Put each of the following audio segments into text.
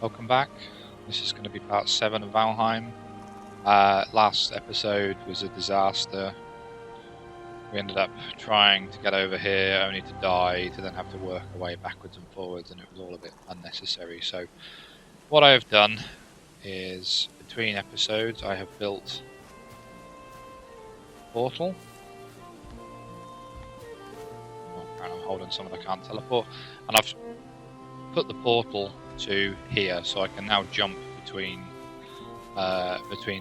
Welcome back. This is going to be part 7 of Valheim. Last episode was a disaster. We ended up trying to get over here only to die, to then have to work our way backwards and forwards, and it was all a bit unnecessary. So what I have done is, between episodes, I have built a portal. I'm holding something I can't teleport, and I've put the portal to here, so I can now jump between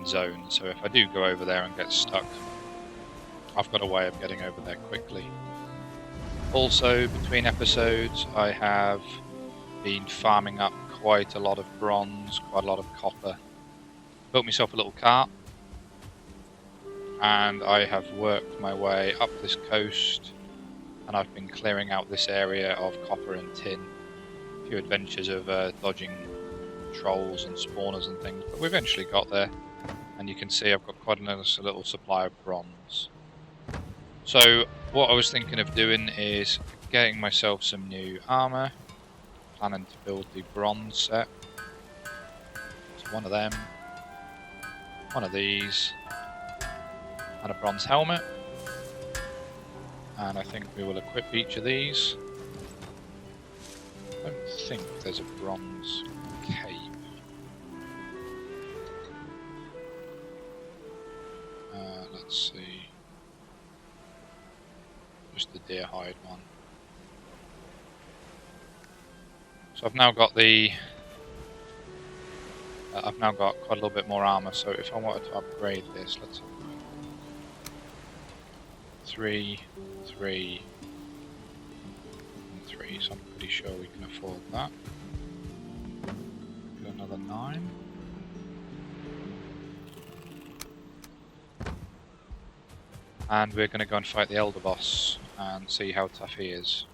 zones. So if I do go over there and get stuck, I've got a way of getting over there quickly. Also, between episodes, I have been farming up quite a lot of bronze, quite a lot of copper. Built myself a little cart, and I have worked my way up this coast, and I've been clearing out this area of copper and tin. A few adventures of dodging trolls and spawners and things, but we eventually got there, and you can see I've got quite a nice little supply of bronze. So what I was thinking of doing is getting myself some new armour, planning to build the bronze set. So one of them, one of these, and a bronze helmet, and I think we will equip each of these. I don't think there's a bronze cape. Let's see. Just the deer hide one. So I've now got the. I've now got quite a little bit more armor. So if I wanted to upgrade this, let's have a look. 3, 3, and 3. So I'm pretty sure we can afford that. Do another 9. And we're going to go and fight the Elder Boss and see how tough he is.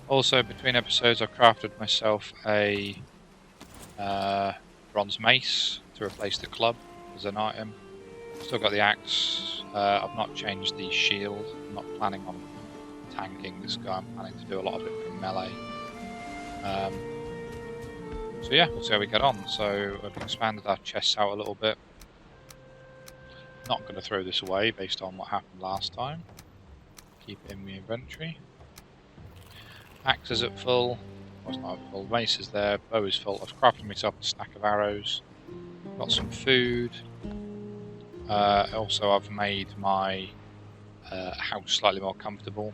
Also, between episodes, I've crafted myself a bronze mace to replace the club as an item. Still got the axe. I've not changed the shield. I'm not planning on tanking this guy. I'm planning to do a lot of it from melee. So yeah, we'll see how we get on. So I've expanded our chests out a little bit. Not going to throw this away based on what happened last time. Keep it in the inventory. Axe is at full. Well, it's not at full. Mace is there. Bow is full. I've crafted myself a stack of arrows. Got some food. Also, I've made my house slightly more comfortable.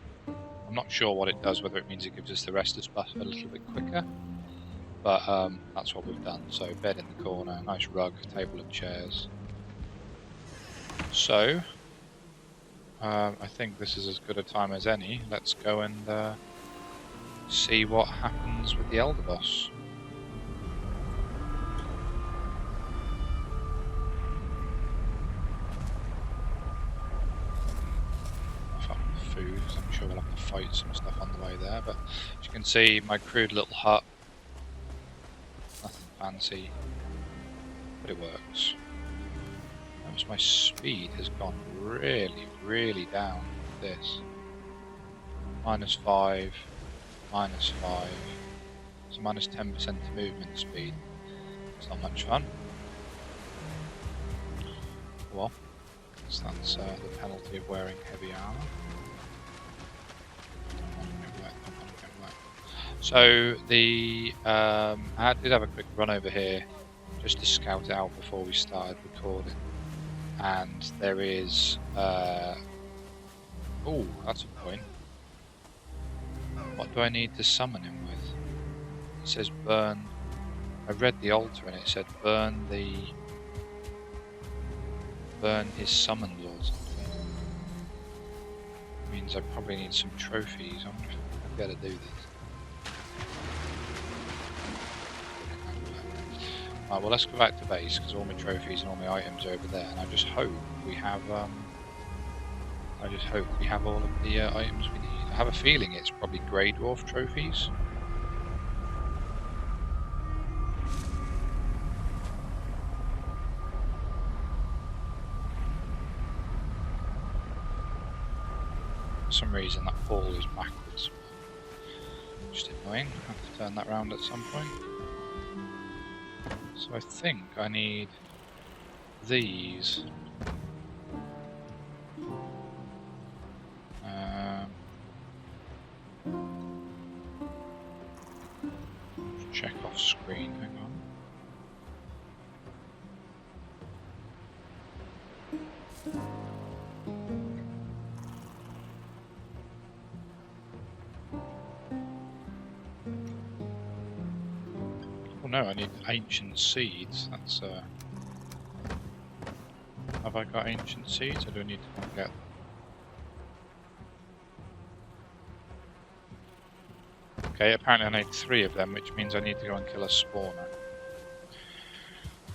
I'm not sure what it does, whether it means it gives us the Restus buff a little bit quicker. But that's what we've done. So, bed in the corner, nice rug, table and chairs. So, I think this is as good a time as any. Let's go and see what happens with the Elder Boss. Food, so I'm sure we'll have to fight some stuff on the way there, but as you can see, my crude little hut, nothing fancy, but it works. Notice my speed has gone really down with this. -5, -5, so -10% movement speed. It's not much fun. Well, that's the penalty of wearing heavy armor. So the I did have a quick run over here just to scout it out before we started recording, and there is oh, that's a point. What do I need to summon him with? It says burn. I read the altar and it said burn his summons or something. It means I probably need some trophies. I wonder if I'll be able to do this. Right, well, let's go back to base because all my trophies and all my items are over there, and I just hope we have all of the items we need. I have a feeling it's probably Grey Dwarf trophies. some reason that hall is backwards. Just annoying. I have to turn that round at some point. So I think I need these. Check off screen, hang on. Oh no, I need ancient seeds. That's have I got ancient seeds or do I need to go and get them? Okay, apparently I need 3 of them, which means I need to go and kill a spawner.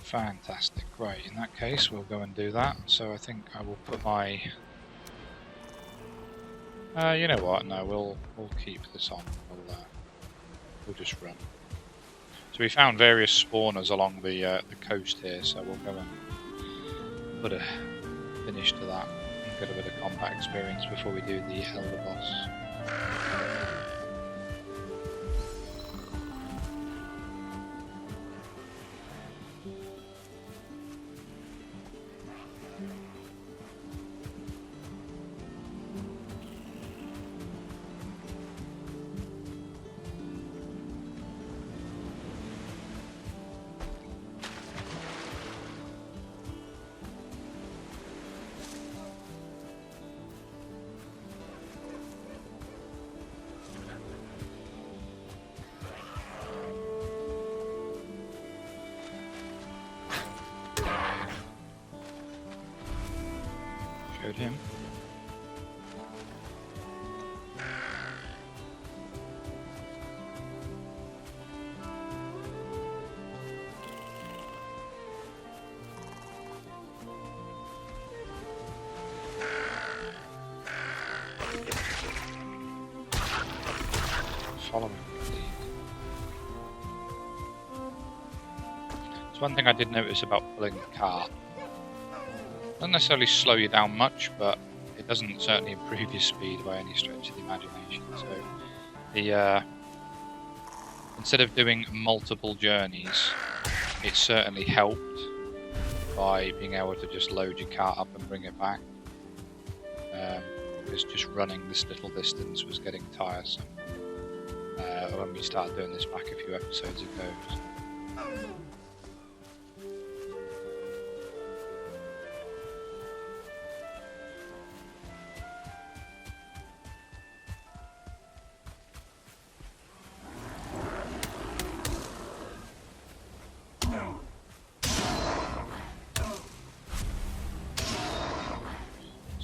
Fantastic, right, in that case we'll go and do that. So I think I will put my... you know what, no, we'll keep this on, we'll just run. So we found various spawners along the coast here, so we'll go and put a finish to that and get a bit of combat experience before we do the Elder Boss. Showed him. Follow me. It's one thing I did notice about pulling the cart. Doesn't necessarily slow you down much, but it doesn't certainly improve your speed by any stretch of the imagination. So, the instead of doing multiple journeys, it certainly helped by being able to just load your cart up and bring it back. Because just running this little distance was getting tiresome when we started doing this back a few episodes ago.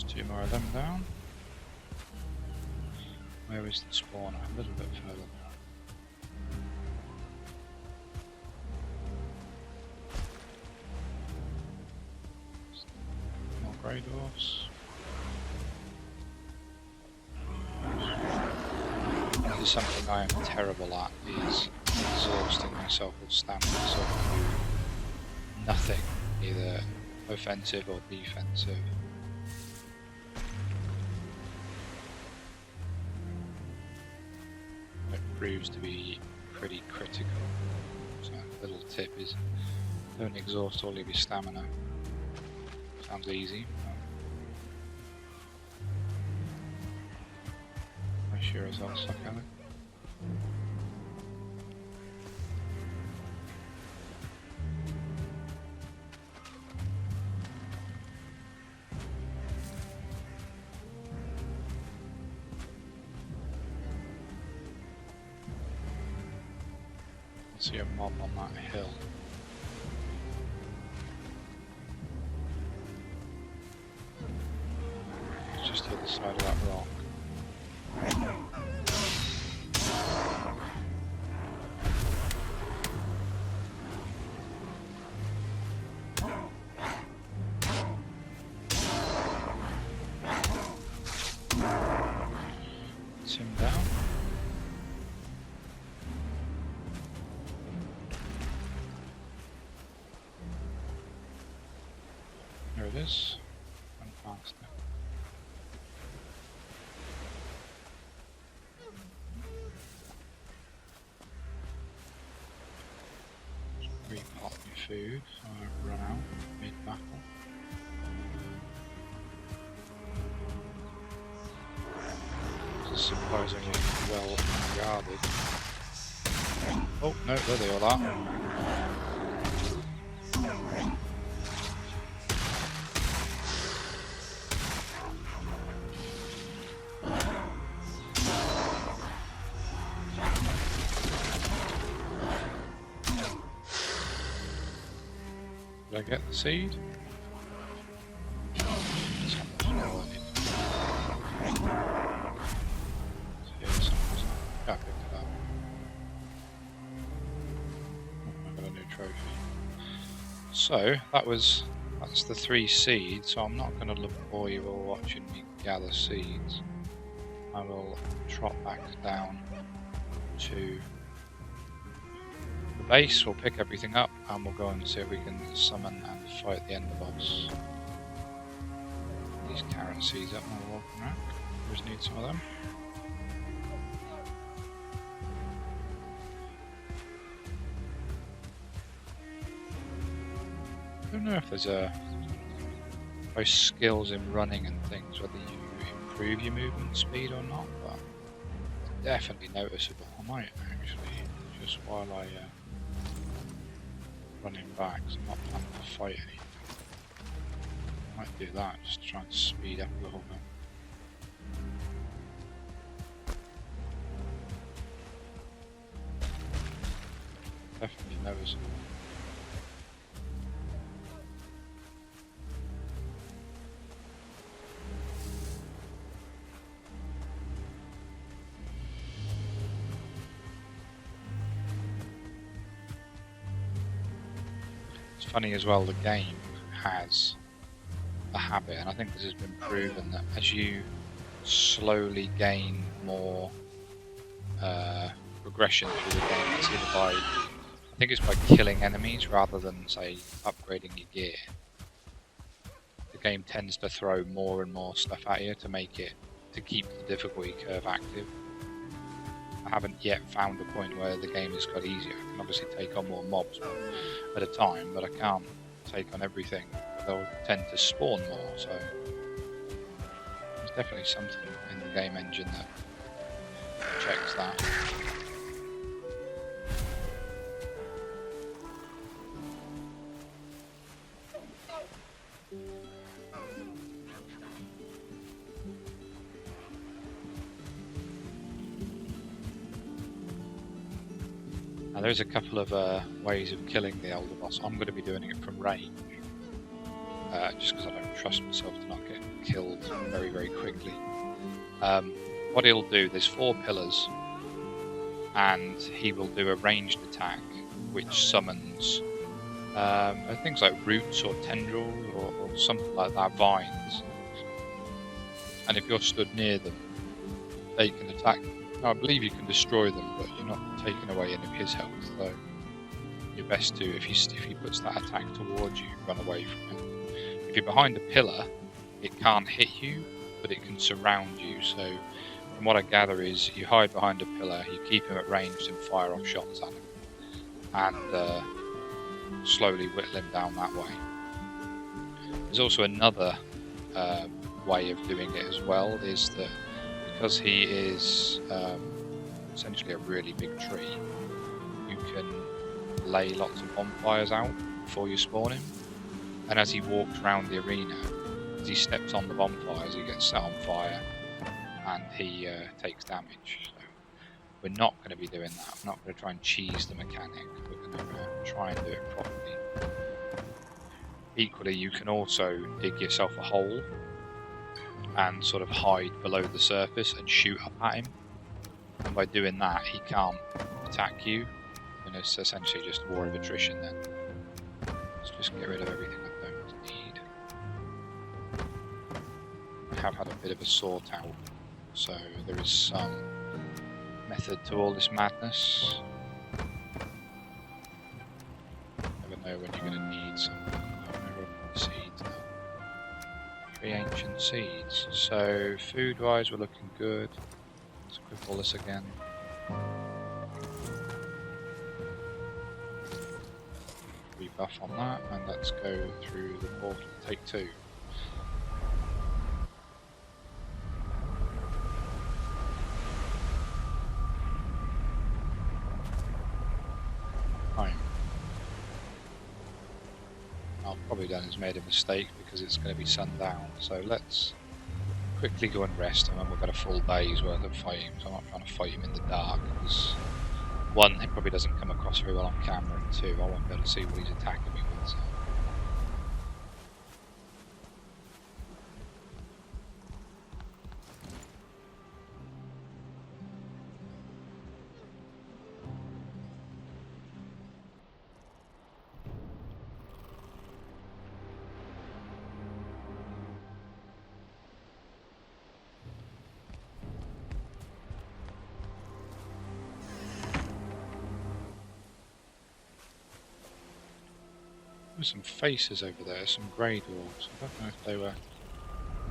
Two more of them down. Where is the spawner? A little bit further down. More grey dwarfs. This is something I am terrible at, is exhausting myself with stamina, so I can do nothing, either offensive or defensive. Proves to be pretty critical. So a little tip is don't exhaust all of your stamina. Sounds easy. I sure as hell suck at it. See a mob on that hill. It's just the other side of that rock. It's him down. There it is. Run past it. food, so I've run out mid-battle. This is surprisingly well guarded. Oh no, there they all are. Did I get the seed? I picked it up. I got a new trophy. So that's the 3 seeds. So I'm not going to bore you all watching me gather seeds. I will trot back down to the base. We'll pick everything up and we'll go and see if we can summon and fight the end boss. These carrot seeds up and we'll walk around. Just need some of them. I don't know if there's both skills in running and things, whether you improve your movement speed or not, but it's definitely noticeable. I might actually, just while I running back, because I'm not planning to fight anything. I might do that, just try and speed up a little bit. Definitely noticeable. It's funny as well, the game has a habit, and I think this has been proven, that as you slowly gain more progression through the game, it's either by, I think it's by killing enemies rather than, say, upgrading your gear. The game tends to throw more and more stuff at you to keep the difficulty curve active. I haven't yet found a point where the game has got easier. I can obviously take on more mobs at a time, but I can't take on everything. They'll tend to spawn more, so there's definitely something in the game engine that checks that. Now there's a couple of ways of killing the elder boss. I'm going to be doing it from range, just because I don't trust myself to not get killed very, very quickly. What he'll do, there's 4 pillars, and he will do a ranged attack which summons things like roots or tendrils or something like that, vines. And if you're stood near them, they can attack. Now, I believe you can destroy them, but you're not taking away any of his health, so you're best to, if he puts that attack towards you, run away from it. If you're behind a pillar, it can't hit you, but it can surround you. So from what I gather is, you hide behind a pillar, you keep him at range and fire off shots at him, and slowly whittle him down that way. There's also another way of doing it as well, is that because he is essentially a really big tree, you can lay lots of bonfires out before you spawn him, and as he walks around the arena, as he steps on the bonfires, he gets set on fire and he takes damage. So we're not going to be doing that. We're not going to try and cheese the mechanic. We're going to try and do it properly. Equally, you can also dig yourself a hole and sort of hide below the surface and shoot up at him, and by doing that he can't attack you, and it's essentially just a war of attrition then. Let's just get rid of everything I don't need. I have had a bit of a sort out, so there is some method to all this madness. Never know when you're going to need something. Seeds now. 3 ancient seeds. So food wise we're looking good. Let's equip all this again. buff on that, and let's go through the portal. Take 2. Right. I've probably done is made a mistake because it's going to be sundown, so let's quickly go and rest, and then we've got a full day's worth of fighting, so I'm not trying to fight him in the dark, because 1, it probably doesn't come across very well on camera, and 2, I won't be able to see what he's attacking me with. So. There were some faces over there, some grey dwarves. I don't know if they were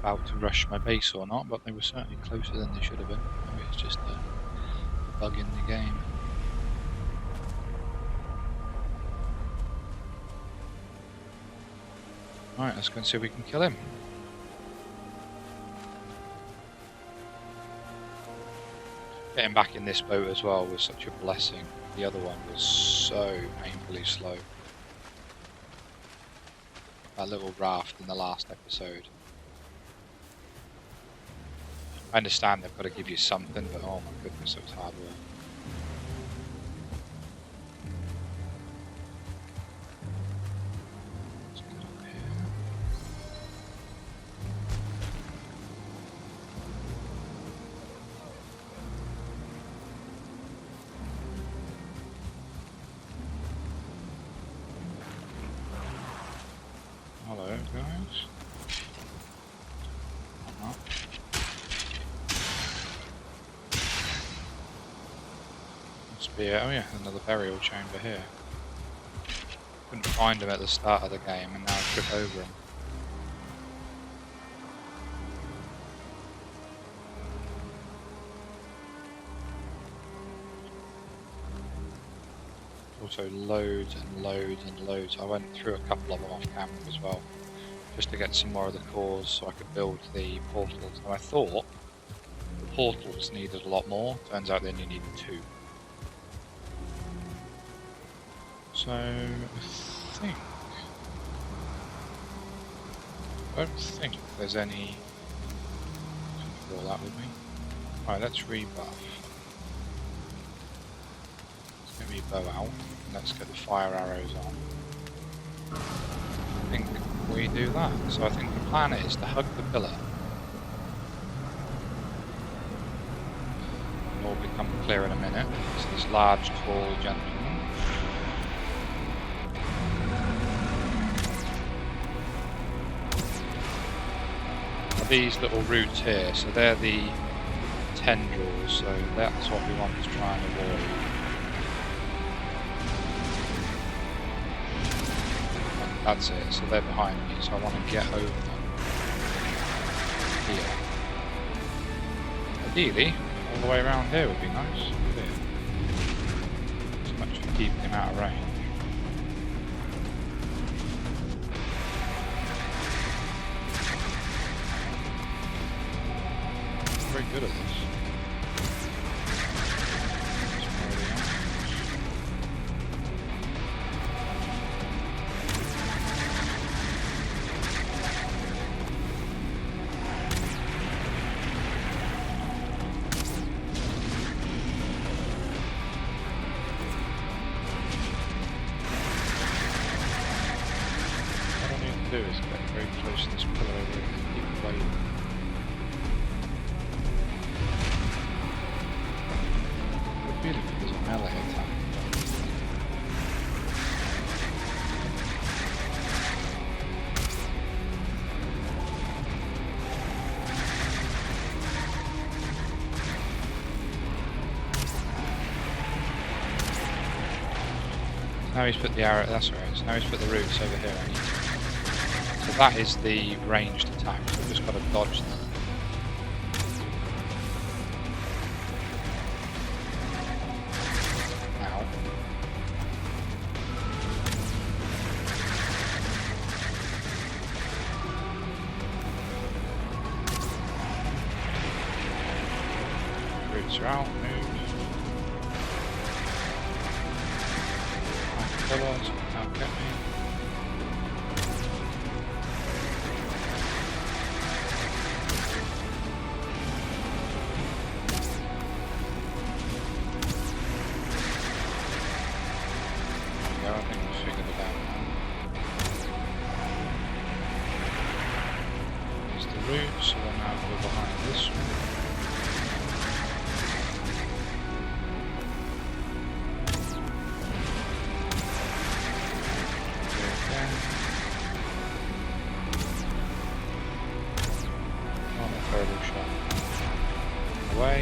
about to rush my base or not, but they were certainly closer than they should have been. Maybe it's just a bug in the game. Alright, let's go and see if we can kill him. Getting back in this boat as well was such a blessing. The other one was so painfully slow. That little raft in the last episode. I understand they've got to give you something, but oh my goodness, it was hard work. Let's get up here. Hello, guys. Come up. Must be, oh yeah, another burial chamber here. Couldn't find him at the start of the game, and now I trip over him. Also loads and loads and loads. I went through a couple of them off camera as well, just to get some more of the cores so I could build the portals. And I thought the portals needed a lot more, turns out they only needed 2. So I don't think there's any. Roll that with me. Alright, let's rebuff. Let's get my bow out, and let's get the fire arrows on. I think we do that. So I think the plan is to hug the pillar. It will become clear in a minute. It's this large, tall gentleman. These little roots here, so they're the tendrils, so that's what we want to try and avoid. And that's it, so they're behind me, so I want to get over them here. Ideally, all the way around here would be nice. Here. So much for keeping him out of range. Very good at this. What I need to do is get very close to this pillar over here and keep waiting. There's a melee attack. Now he's put the arrow, that's right, so now he's put the roots over here. So that is the ranged attack, so we've just got to dodge them. Racer out, move. Right, kill us, can't get me. There we go, I think we figured it out now. There's the route, so we'll now go behind this one. Further shot away.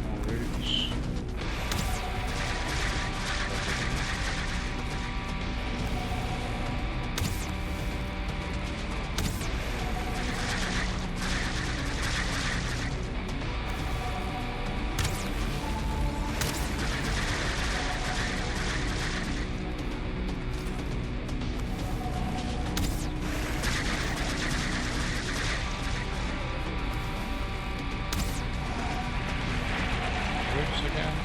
More routes. Again.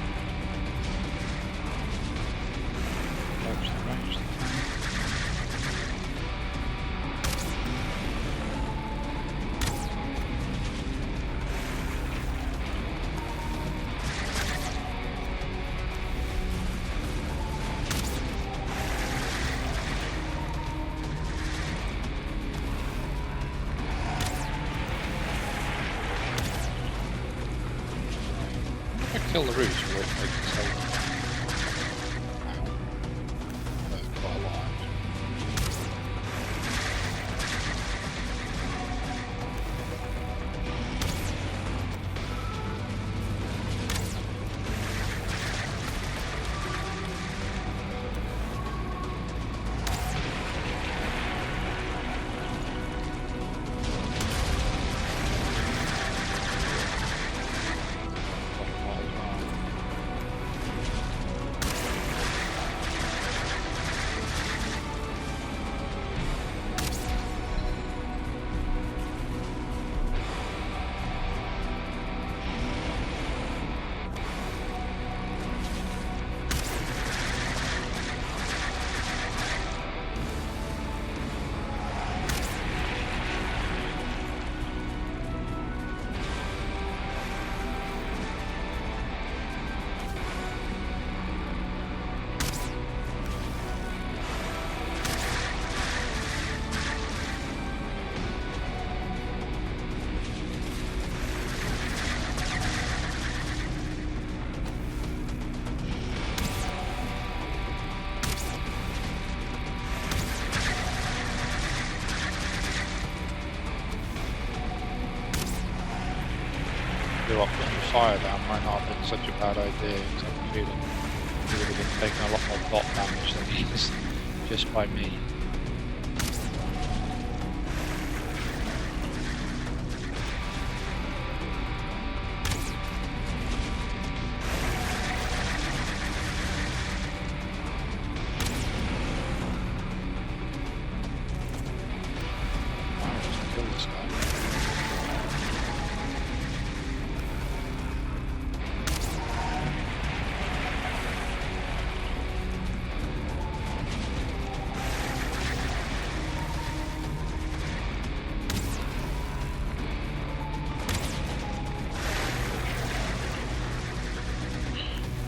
Approach the range the kill the roots or wait for it to save them. They're quite alive. Putting the fire down might not have been such a bad idea, because I'm feeling he would have been taking a lot more bot damage than he is just by me. I'll just kill this guy.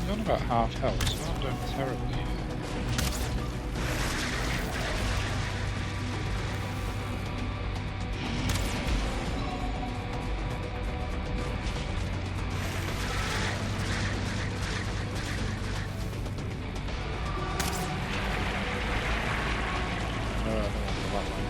I'm on about half health, so I'm not doing terribly here. No, I don't want to go that way.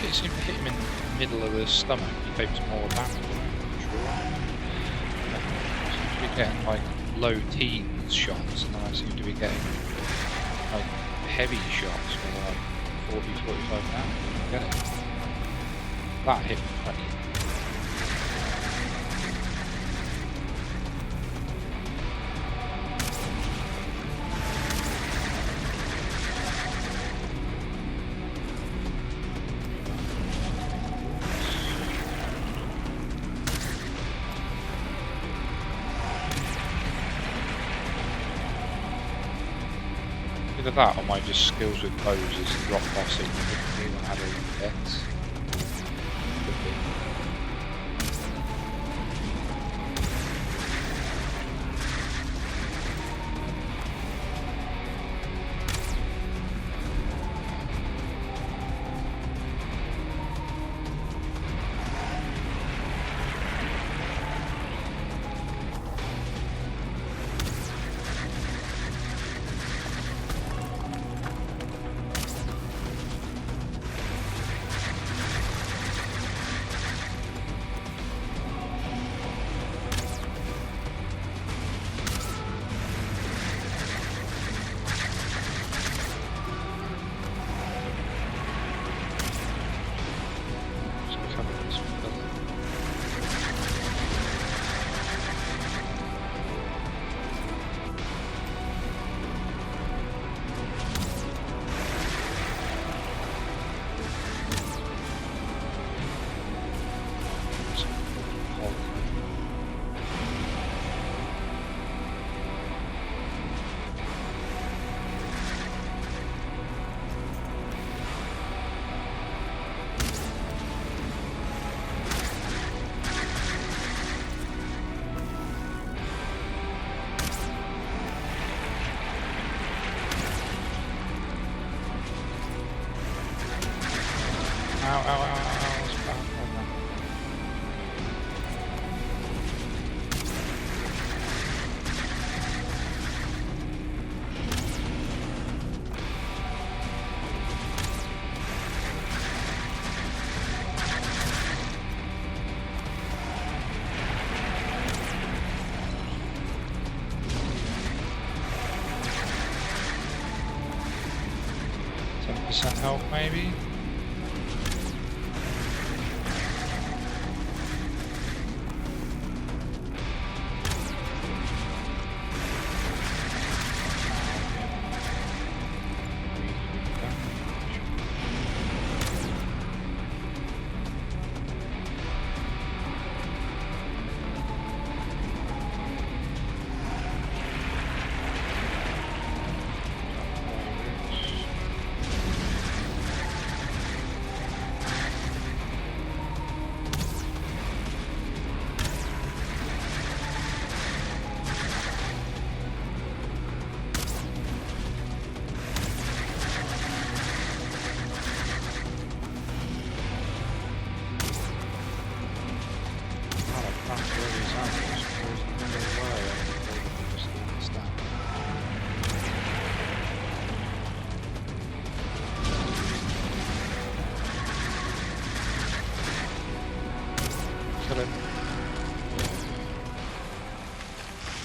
It seemed to hit him in the middle of the stomach. He takes more damage. I seem to be getting like low teens shots, and then I seem to be getting like heavy shots for like 40, 45 damage. I get it. That hit me funny. Either that or my just skills with bows has dropped off significantly when I had all the deaths. Could be. Ow, ow, ow, ow, it's bad. Oh, no. 10% health maybe?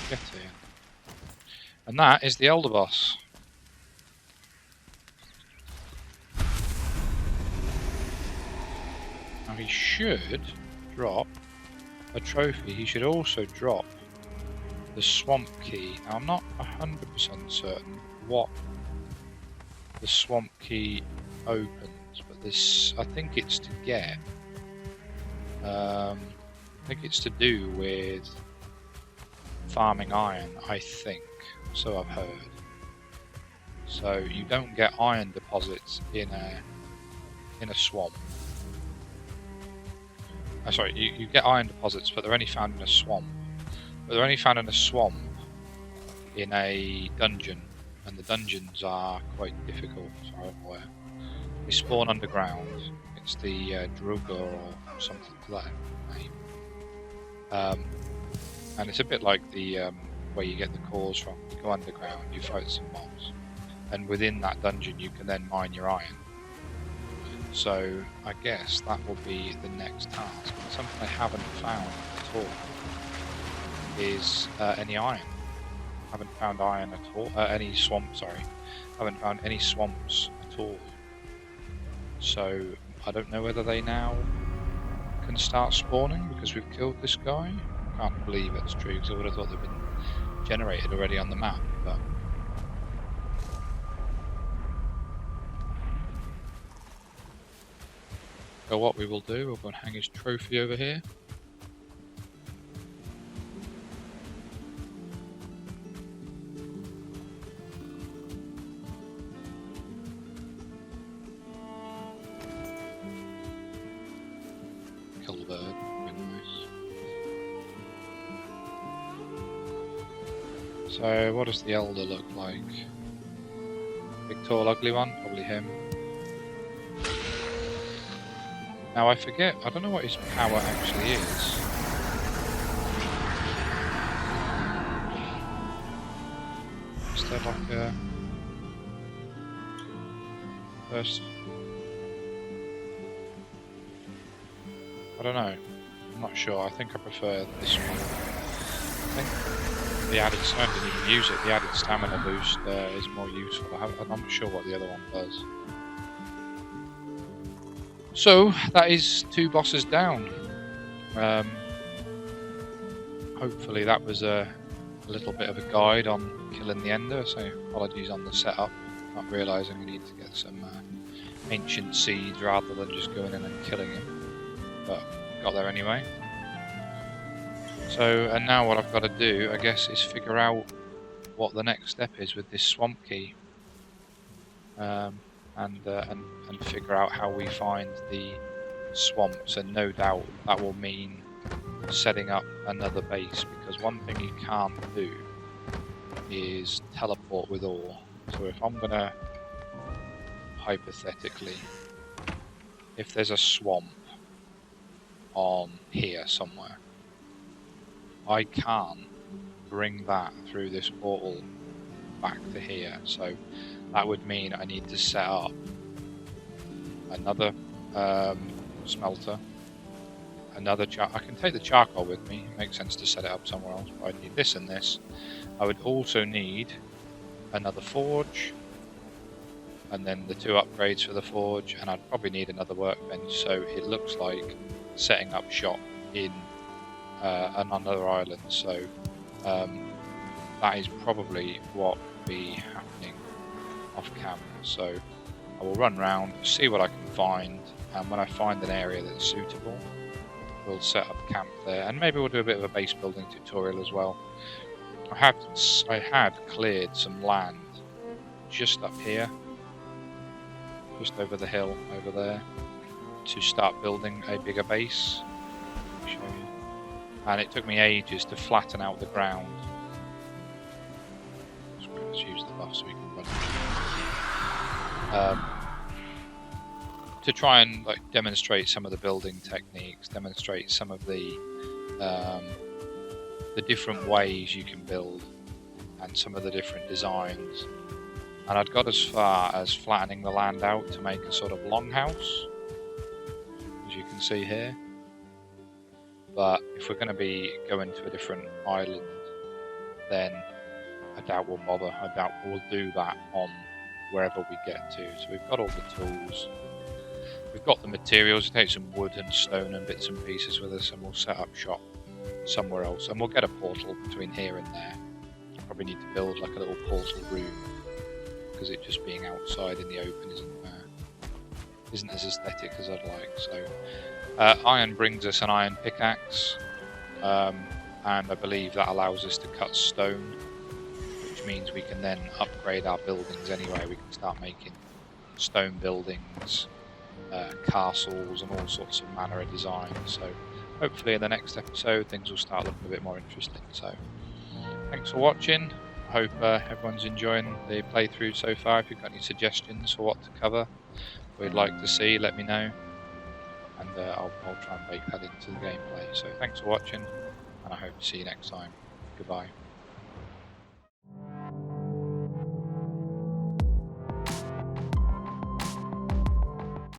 Get in. And that is the Elder Boss. Now he should drop a trophy. He should also drop the Swamp Key. Now I'm not 100% certain what the Swamp Key opens, but this, I think it's to get, I think it's to do with farming iron, I think, so I've heard. So you don't get iron deposits in a swamp. Sorry, you get iron deposits, but they're only found in a swamp. But they're only found in a swamp in a dungeon, and the dungeons are quite difficult, so I'm aware. They spawn underground. It's the Druga or something to that name. And it's a bit like the where you get the cores from. You go underground, you fight some mobs, and within that dungeon you can then mine your iron. So I guess that will be the next task. And something I haven't found at all is any iron. Haven't found iron at all. Any swamp, sorry. Haven't found any swamps at all. So I don't know whether they now can start spawning because we've killed this guy. I can't believe it's true because I would have thought they'd been generated already on the map. But so what we will do, we'll go and hang his trophy over here. Kill the bird, very nice. So what does the elder look like? Big tall ugly one, probably him. Now I forget, I don't know what his power actually is. Is there like a first? I don't know. I'm not sure. I think I prefer this one. I think the added, I didn't even use it. The added stamina boost is more useful. I'm not sure what the other one does. So that is 2 bosses down. Hopefully that was a little bit of a guide on killing the Ender. So apologies on the setup. Not realising we need to get some ancient seeds rather than just going in and killing him. But got there anyway. So, and now what I've got to do, I guess, is figure out what the next step is with this swamp key, and figure out how we find the swamps. And no doubt that will mean setting up another base, because one thing you can't do is teleport with ore. So if I'm gonna, hypothetically, if there's a swamp on here somewhere, I can't bring that through this portal back to here. So that would mean I need to set up another smelter, another I can take the charcoal with me, it makes sense to set it up somewhere else, but I need this and this. I would also need another forge, and then the 2 upgrades for the forge, and I'd probably need another workbench. So it looks like setting up shop in another island. So that is probably what will be happening off camera. So I will run around, see what I can find, and when I find an area that's suitable, we'll set up camp there, and maybe we'll do a bit of a base building tutorial as well. I had cleared some land just up here, just over the hill over there, to start building a bigger base. I'll show you. And it took me ages to flatten out the ground. Let's use the buff so we can run. To try and demonstrate some of the building techniques, demonstrate some of the different ways you can build, and some of the different designs. And I'd got as far as flattening the land out to make a sort of longhouse, as you can see here. But if we're going to be going to a different island, then I doubt we'll bother. I doubt we'll do that on wherever we get to. So we've got all the tools, we've got the materials. We'll take some wood and stone and bits and pieces with us, and we'll set up shop somewhere else. And we'll get a portal between here and there. Probably need to build like a little portal room, because it just being outside in the open isn't as aesthetic as I'd like. So iron brings us an iron pickaxe, and I believe that allows us to cut stone, which means we can then upgrade our buildings anyway. We can start making stone buildings, castles, and all sorts of manner of designs. So hopefully in the next episode things will start looking a bit more interesting. So thanks for watching. I hope everyone's enjoying the playthrough so far. If you've got any suggestions for what to cover or you'd like to see, let me know, and I'll try and bake that into the gameplay. So thanks for watching, and I hope to see you next time. Goodbye.